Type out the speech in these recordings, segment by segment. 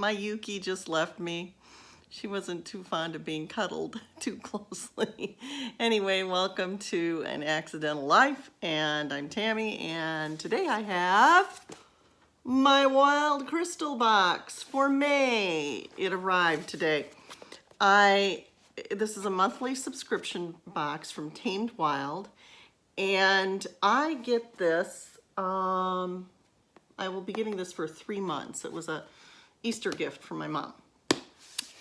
My Yuki just left me. She wasn't too fond of being cuddled too closely. Anyway, welcome to An Accidental Life, and I'm Tammy, and today I have my wild crystal box for May. It arrived today. This is a monthly subscription box from Tamed Wild, and I get this, I will be getting this for 3 months. It was a Easter gift from my mom.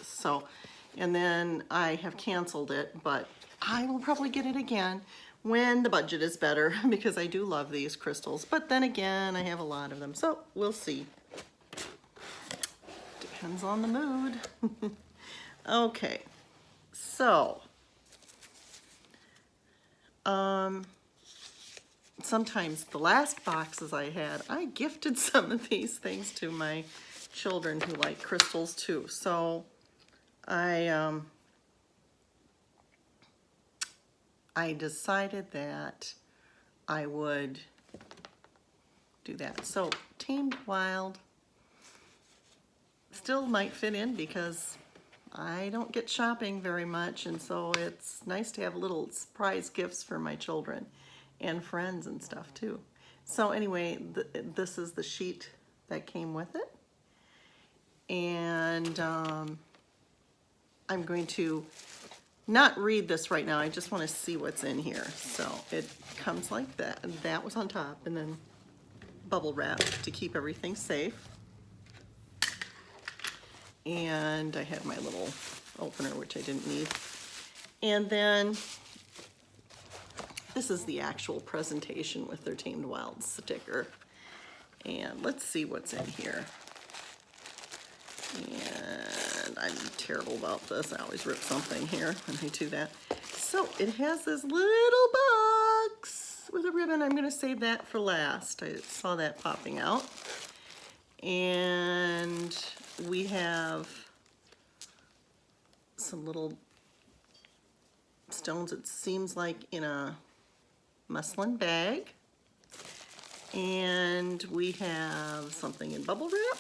So, and then I have canceled it, but I will probably get it again when the budget is better because I do love these crystals. But then again, I have a lot of them, so we'll see. Depends on the mood. Okay, so sometimes the last boxes I had, I gifted some of these things to my children who like crystals too. So I decided that I would do that. So Tamed Wild still might fit in because I don't get shopping very much, and so it's nice to have little surprise gifts for my children and friends and stuff too. So anyway, this is the sheet that came with it, and I'm going to not read this right now. I just want to see what's in here. So it comes like that, and that was on top, and then bubble wrap to keep everything safe. And I had my little opener, which I didn't need. And then this is the actual presentation with their Tamed Wild sticker. And let's see what's in here. And I'm terrible about this. I always rip something here when I do that. So it has this little box with a ribbon. I'm going to save that for last. I saw that popping out. And we have some little stones, it seems like, in a muslin bag. And we have something in bubble wrap.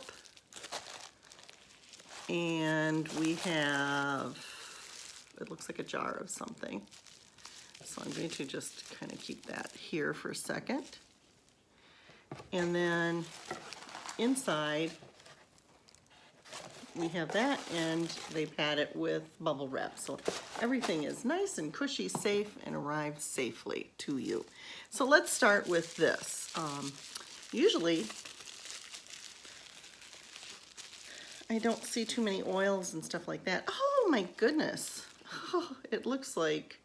And we have, it looks like a jar of something. So I'm going to just kind of keep that here for a second. And then inside, we have that, and they pad it with bubble wrap. So everything is nice and cushy, safe, and arrived safely to you. So let's start with this. Usually, I don't see too many oils and stuff like that. Oh my goodness. Oh, it looks like,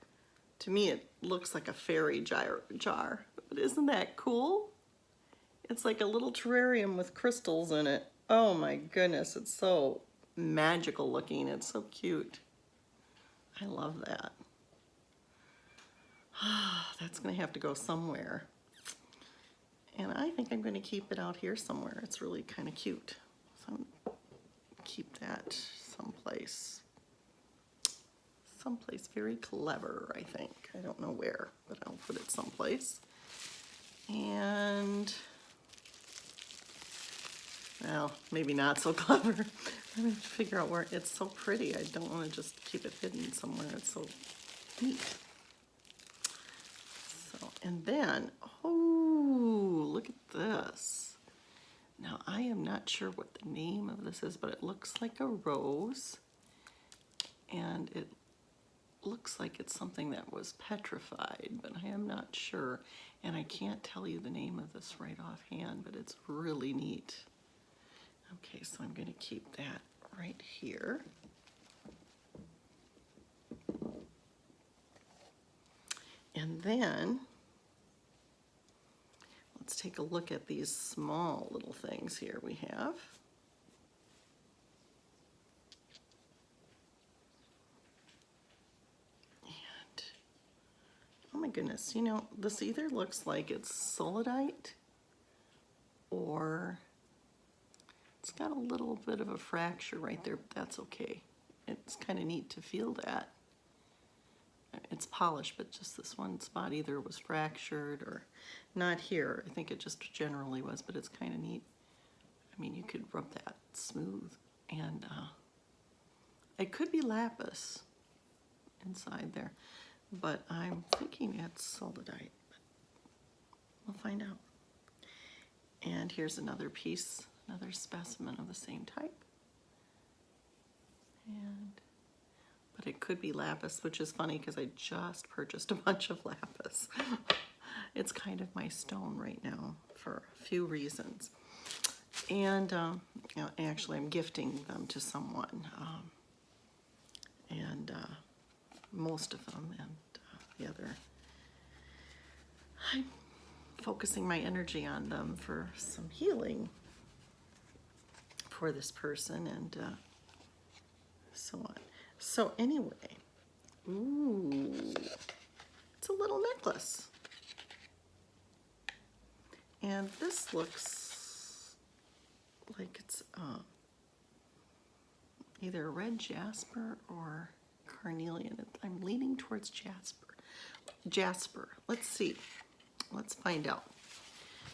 to me, it looks like a fairy jar. But isn't that cool? It's like a little terrarium with crystals in it. Oh my goodness, it's so magical looking. It's so cute. I love that. That's gonna have to go somewhere. And I think I'm gonna keep it out here somewhere. It's really kind of cute. So I'm gonna keep that someplace. Someplace very clever, I think. I don't know where, but I'll put it someplace. And well, maybe not so clever. I'm going to figure out where. It's so pretty. I don't want to just keep it hidden somewhere. It's so neat. So, and then, oh, look at this. Now, I am not sure what the name of this is, but it looks like a rose. And it looks like it's something that was petrified, but I am not sure. And I can't tell you the name of this right offhand, but it's really neat. Okay, so I'm going to keep that right here. And then let's take a look at these small little things here we have. And oh my goodness, you know, this either looks like it's solidite or it's got a little bit of a fracture right there, but that's okay. It's kind of neat to feel that. It's polished, but just this one spot either was fractured or not here. I think it just generally was, but it's kind of neat. I mean, you could rub that smooth And it could be lapis inside there, but I'm thinking it's solidite. We'll find out. And here's another piece, another specimen of the same type. But it could be lapis, which is funny because I just purchased a bunch of lapis. It's kind of my stone right now for a few reasons. And you know, actually I'm gifting them to someone. Most of them, and the other, I'm focusing my energy on them for some healing for this person, and so on. So anyway, ooh, it's a little necklace. And this looks like it's either red jasper or carnelian. I'm leaning towards jasper. Jasper. Let's see. Let's find out.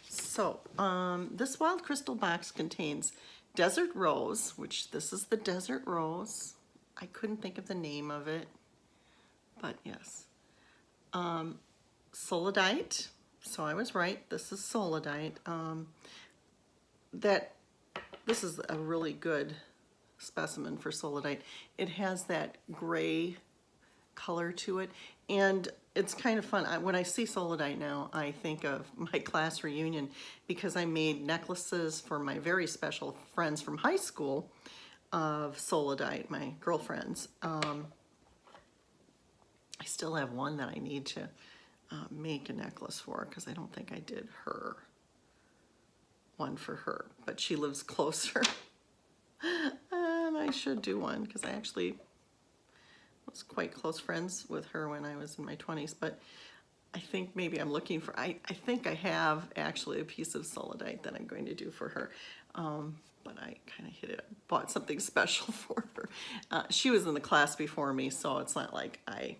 So, this wild crystal box contains desert rose, which this is the desert rose. I couldn't think of the name of it, but yes. Solidite. So I was right. This is solidite. This is a really good specimen for solidite. It has that gray color to it, and it's kind of fun. When I see solidite now, I think of my class reunion because I made necklaces for my very special friends from high school of solidite, my girlfriends. I still have one that I need to make a necklace for because I don't think I did her one for her, but she lives closer. And I should do one because I actually was quite close friends with her when I was in my 20s, but I think maybe I'm looking for, I think I have actually a piece of solidite that I'm going to do for her, but I kind of hit it, bought something special for her. She was in the class before me, so it's not like I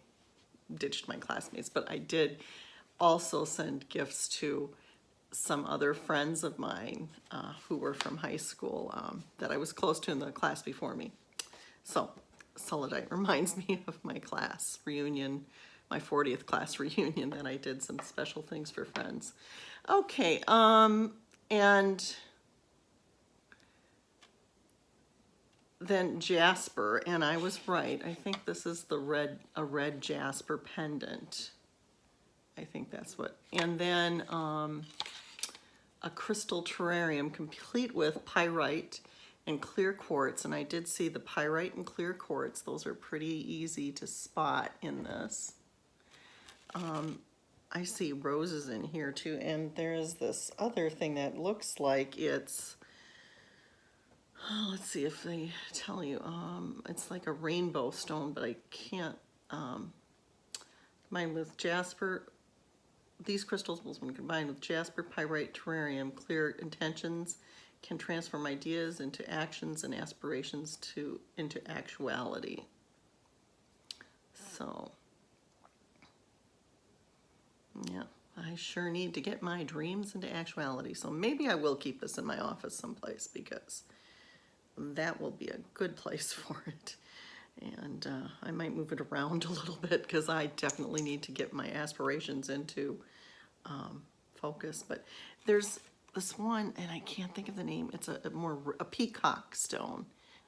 ditched my classmates, but I did also send gifts to some other friends of mine who were from high school that I was close to in the class before me. So solidite reminds me of my class reunion, my 40th class reunion, that I did some special things for friends. Okay, and then jasper, and I was right. I think this is a red jasper pendant. I think that's what, and then a crystal terrarium complete with pyrite and clear quartz, and I did see the pyrite and clear quartz. Those are pretty easy to spot in this. I see roses in here too, and there's this other thing that looks like it's, let's see if they tell you, it's like a rainbow stone, but I can't, mine with jasper. These crystals, when combined with jasper, pyrite, terrarium, clear intentions, can transform ideas into actions and aspirations into actuality. So, yeah, I sure need to get my dreams into actuality. So maybe I will keep this in my office someplace because that will be a good place for it. And I might move it around a little bit because I definitely need to get my aspirations into focus. But there's this one, and I can't think of the name. It's a peacock stone.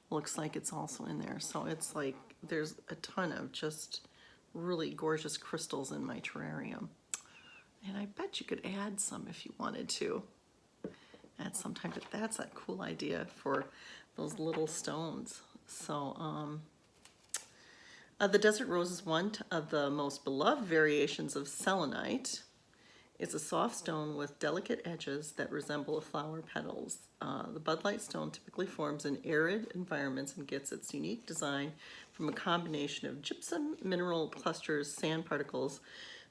Looks like it's also in there. So it's like there's a ton of just really gorgeous crystals in my terrarium. And I bet you could add some if you wanted to. Add some time, but that's a cool idea for those little stones. So the desert rose is one of the most beloved variations of selenite. It's a soft stone with delicate edges that resemble flower petals. The budlight stone typically forms in arid environments and gets its unique design from a combination of gypsum, mineral clusters, sand particles,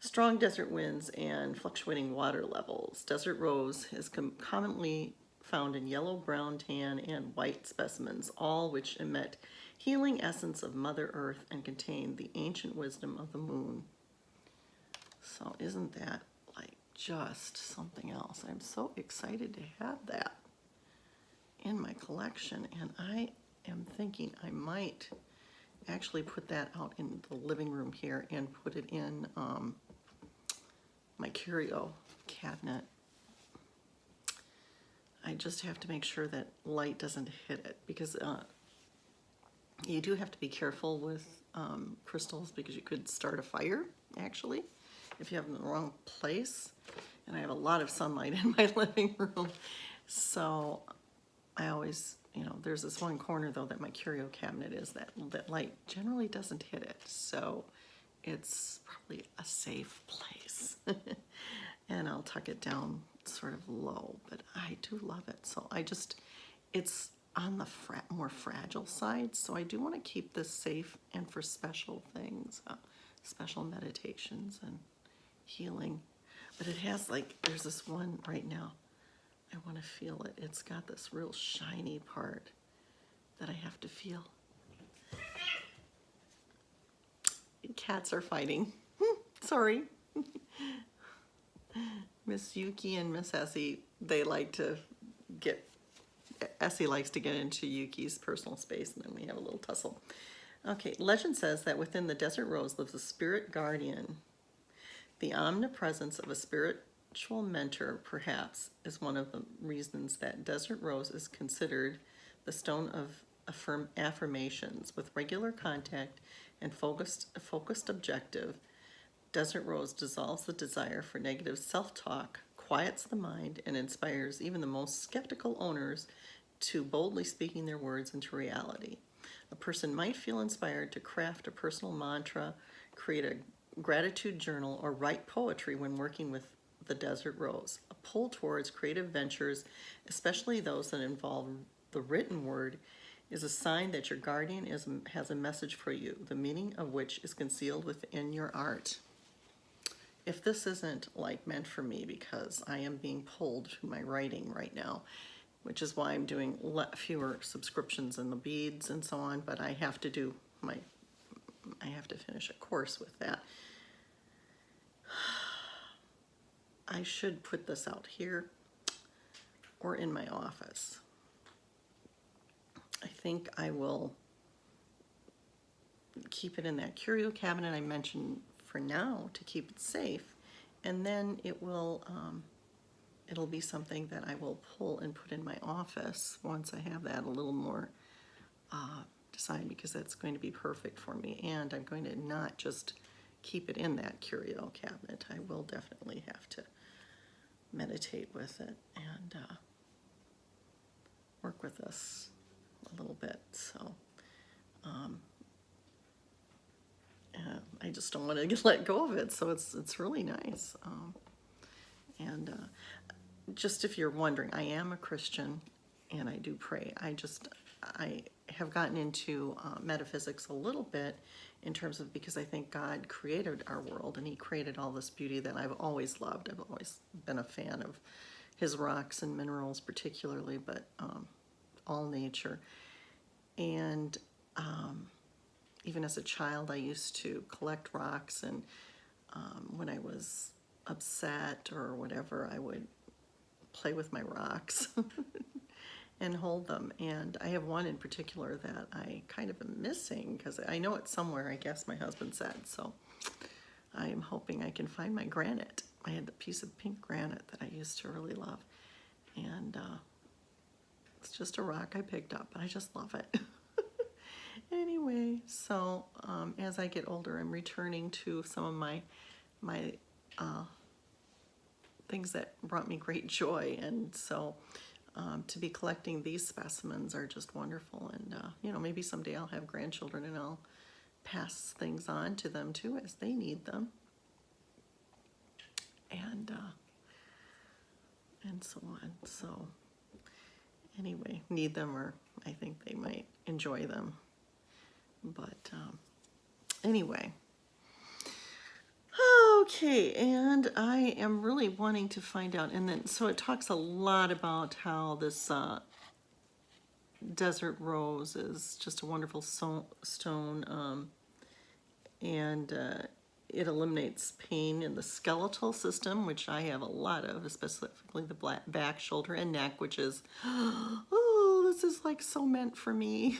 strong desert winds, and fluctuating water levels. Desert rose is commonly found in yellow, brown, tan, and white specimens, all which emit healing essence of Mother Earth and contain the ancient wisdom of the moon. So isn't that like just something else? I'm so excited to have that in my collection, and I am thinking I might actually put that out in the living room here and put it in my curio cabinet. I just have to make sure that light doesn't hit it, because you do have to be careful with crystals, because you could start a fire, actually, if you have them in the wrong place. And I have a lot of sunlight in my living room. So I always, you know, there's this one corner, though, that my curio cabinet is, that light generally doesn't hit it. So it's probably a safe place. And I'll tuck it down sort of low, but I do love it. So it's on the more fragile side, so I do want to keep this safe and for special things, special meditations and healing. But it has, like, there's this one right now, I want to feel it. It's got this real shiny part that I have to feel. Cats are fighting. Sorry. Miss Yuki and Miss Essie, they like to Essie likes to get into Yuki's personal space, and then we have a little tussle. Okay, legend says that within the desert rose lives a spirit guardian. The omnipresence of a spiritual mentor, perhaps, is one of the reasons that desert rose is considered the stone of affirmations. With regular contact and focused objective, desert rose dissolves the desire for negative self-talk, quiets the mind, and inspires even the most skeptical owners to boldly speaking their words into reality. A person might feel inspired to craft a personal mantra, create a gratitude journal, or write poetry when working with the desert rose. A pull towards creative ventures, especially those that involve the written word, is a sign that your guardian has a message for you, the meaning of which is concealed within your art. If this isn't like meant for me, because I am being pulled to my writing right now, which is why I'm doing fewer subscriptions in the beads and so on, but I have to I have to finish a course with that. I should put this out here or in my office. I think I will keep it in that curio cabinet I mentioned for now to keep it safe, and then it will it'll be something that I will pull and put in my office once I have that a little more decided, because that's going to be perfect for me. And I'm going to not just keep it in that curio cabinet. I will definitely have to meditate with it and work with this a little bit. So I just don't want to let go of it. So it's really nice. Just if you're wondering, I am a Christian and I do pray. I have gotten into metaphysics a little bit in terms of, because I think God created our world and he created all this beauty that I've always loved. I've always been a fan of his rocks and minerals particularly, but all nature. And even as a child, I used to collect rocks, and when I was upset or whatever, I would play with my rocks and hold them. And I have one in particular that I kind of am missing, because I know it's somewhere, I guess my husband said. So I am hoping I can find my granite. I had the piece of pink granite that I used to really love. And it's just a rock I picked up, but I just love it. Anyway, so as I get older, I'm returning to some of my things that brought me great joy, and so to be collecting these specimens are just wonderful. And you know, maybe someday I'll have grandchildren and I'll pass things on to them too as they need them, and so on. So anyway, need them, or I think they might enjoy them. But anyway, okay, and I am really wanting to find out, and then so it talks a lot about how this desert rose is just a wonderful stone, and it eliminates pain in the skeletal system, which I have a lot of, specifically the back, shoulder, and neck, which is, oh, this is like so meant for me.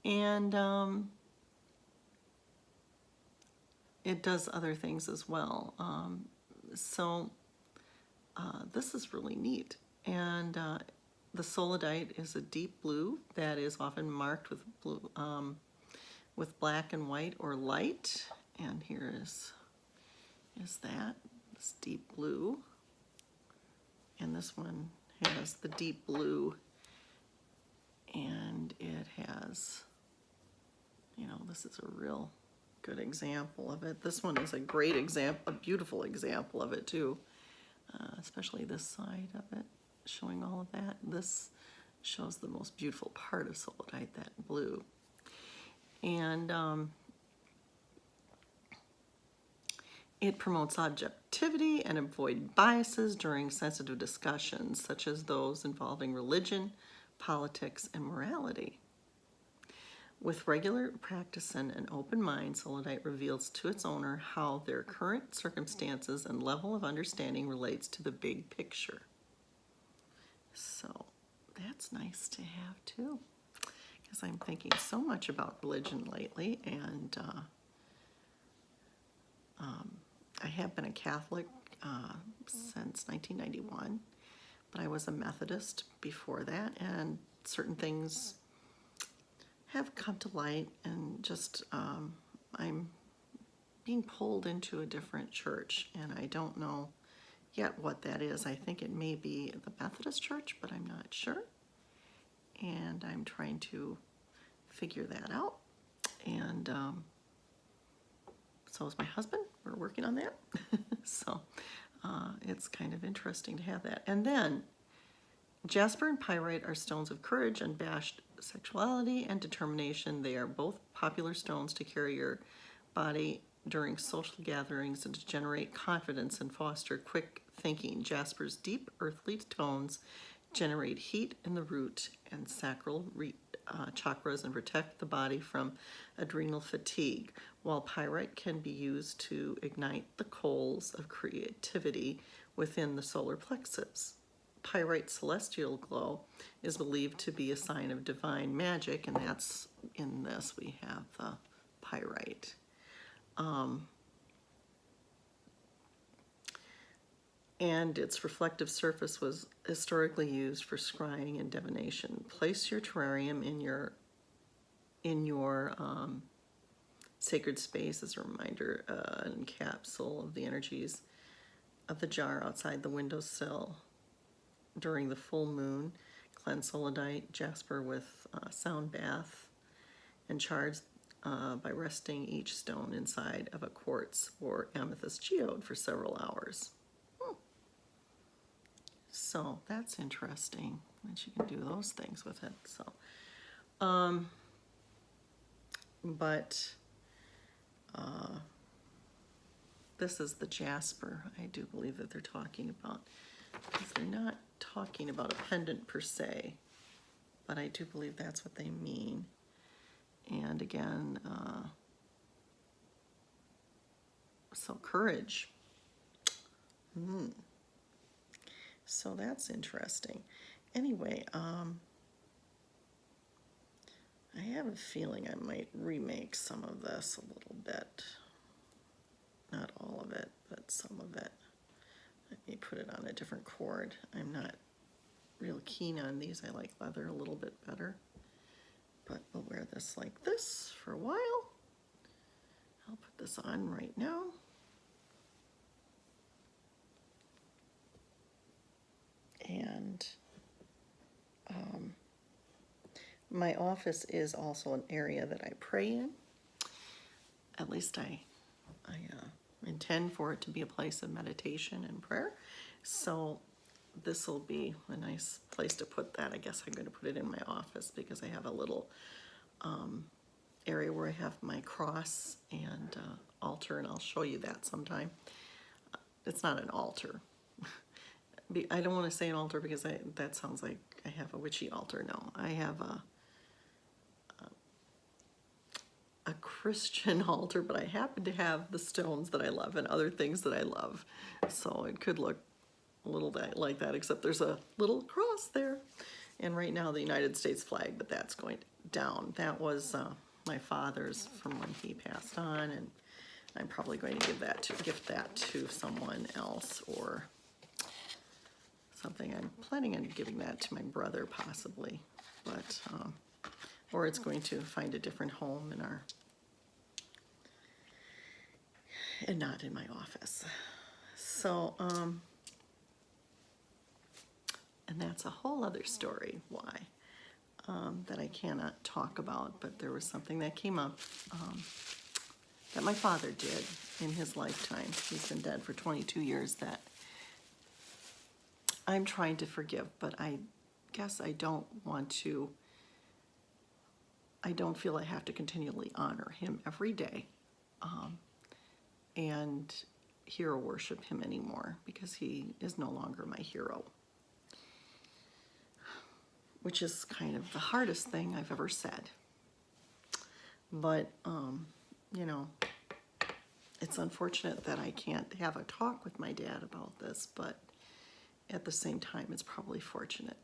And it does other things as well. So this is really neat. And the solidite is a deep blue that is often marked with blue, with black and white or light. And here is that, this deep blue. And this one has the deep blue, and it has, you know, this is a real good example of it. This one is a great example, a beautiful example of it too, especially this side of it, showing all of that. This shows the most beautiful part of solidite, that blue. And it promotes objectivity and avoid biases during sensitive discussions, such as those involving religion, politics, and morality. With regular practice and an open mind, solidite reveals to its owner how their current circumstances and level of understanding relates to the big picture. So that's nice to have too, because I'm thinking so much about religion lately, and I have been a Catholic since 1991, but I was a Methodist before that, and certain things have come to light, and just I'm being pulled into a different church, and I don't know yet what that is. I think it may be the Methodist church, but I'm not sure, and I'm trying to figure that out. And so is my husband. We're working on that. So it's kind of interesting to have that. And then jasper and pyrite are stones of courage, unabashed sexuality, and determination. They are both popular stones to carry your body during social gatherings and to generate confidence and foster quick thinking. Jasper's deep earthly tones generate heat in the root and sacral chakras and protect the body from adrenal fatigue, while pyrite can be used to ignite the coals of creativity within the solar plexus. Pyrite celestial glow is believed to be a sign of divine magic, and that's in this. We have the pyrite. And its reflective surface was historically used for scrying and divination. Place your terrarium in your sacred space as a reminder, an capsule of the energies of the jar outside the windowsill. During the full moon, cleanse solidite, jasper with sound bath, and charge by resting each stone inside of a quartz or amethyst geode for several hours. So that's interesting that you can do those things with it. So, this is the jasper I do believe that they're talking about, because they're not talking about a pendant per se, but I do believe that's what they mean. And again, so courage. So that's interesting. Anyway, I have a feeling I might remake some of this a little bit. Not all of it, but some of it. Let me put it on a different cord. I'm not real keen on these. I like leather a little bit better. But we'll wear this like this for a while. I'll put this on right now. And my office is also an area that I pray in. At least I intend for it to be a place of meditation and prayer. So this will be a nice place to put that. I guess I'm going to put it in my office because I have a little area where I have my cross and altar, and I'll show you that sometime. It's not an altar. I don't want to say an altar because that sounds like I have a witchy altar. No, I have a Christian altar, but I happen to have the stones that I love and other things that I love. So it could look a little like that, except there's a little cross there. And right now the United States flag, but that's going down. That was my father's from when he passed on, and I'm probably going to gift that to someone else or something. I'm planning on giving that to my brother possibly, but or it's going to find a different home in our, and not in my office. So, and that's a whole other story why, that I cannot talk about, but there was something that came up that my father did in his lifetime. He's been dead for 22 years that I'm trying to forgive, but I guess I don't want to, I don't feel I have to continually honor him every day and hero worship him anymore because he is no longer my hero, which is kind of the hardest thing I've ever said. But, you know, it's unfortunate that I can't have a talk with my dad about this, but at the same time, it's probably fortunate.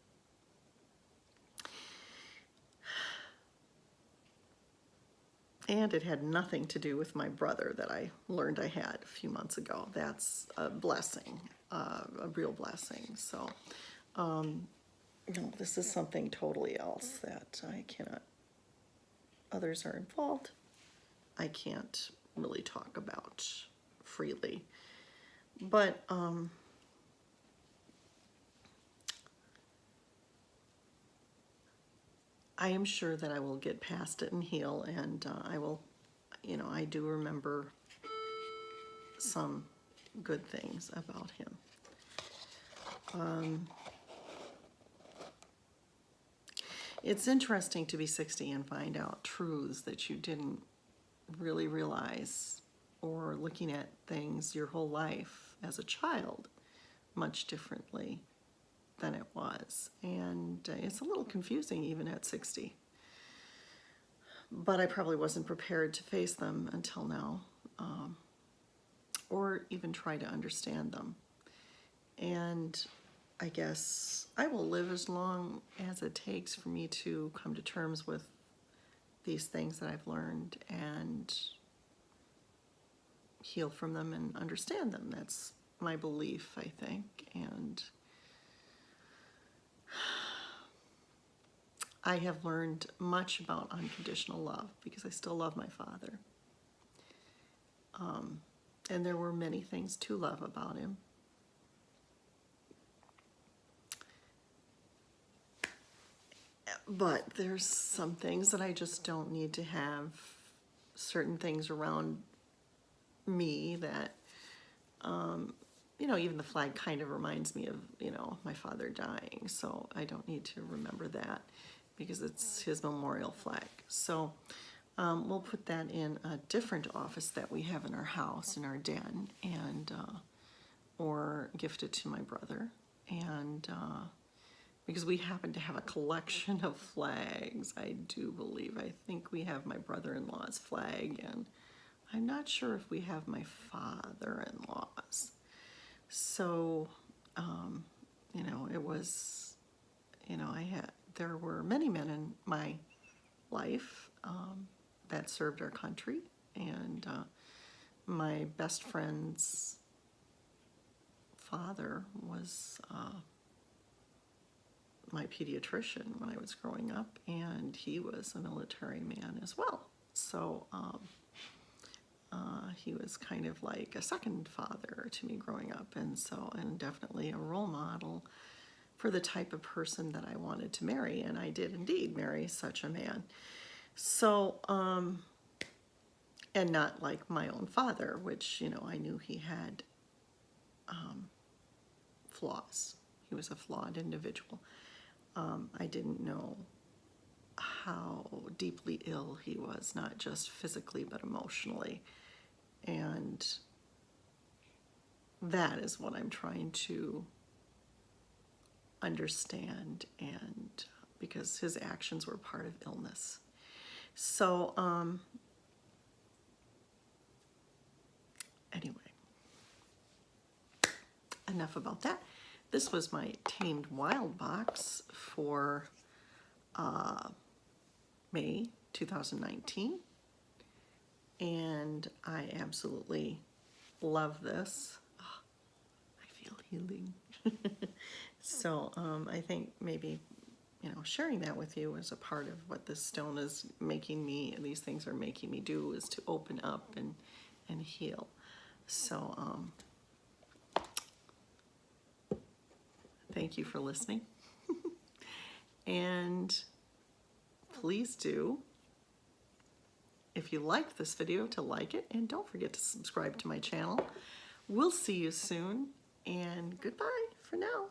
And it had nothing to do with my brother that I learned I had a few months ago. That's a blessing, a real blessing. So, no, this is something totally else that I cannot, others are involved, I can't really talk about freely. But, I am sure that I will get past it and heal, and I will, you know, I do remember some good things about him. It's interesting to be 60 and find out truths that you didn't really realize, or looking at things your whole life as a child much differently than it was. And it's a little confusing even at 60. But I probably wasn't prepared to face them until now, or even try to understand them. And I guess I will live as long as it takes for me to come to terms with these things that I've learned and heal from them and understand them. That's my belief, I think. And I have learned much about unconditional love because I still love my father. And there were many things to love about him. But there's some things that I just don't need to have certain things around me that, you know, even the flag kind of reminds me of, you know, my father dying. So I don't need to remember that because it's his memorial flag. So we'll put that in a different office that we have in our house, in our den, and or gift it to my brother. And because we happen to have a collection of flags, I do believe. I think we have my brother-in-law's flag, and I'm not sure if we have my father-in-law's. So, you know, it was, you know, there were many men in my life that served our country, and my best friend's father was my pediatrician when I was growing up, and he was a military man as well. So he was kind of like a second father to me growing up, and definitely a role model for the type of person that I wanted to marry, and I did indeed marry such a man. So, and not like my own father, which, you know, I knew he had flaws. He was a flawed individual. I didn't know how deeply ill he was, not just physically, but emotionally. And that is what I'm trying to understand, and because his actions were part of illness. So, anyway, enough about that. This was my Tamed Wild box for May 2019. And I absolutely love this. Oh, I feel healing. So I think maybe, you know, sharing that with you as a part of what this stone is making me, these things are making me do, is to open up and heal. So thank you for listening. And please do, if you liked this video, to like it, and don't forget to subscribe to my channel. We'll see you soon, and goodbye for now.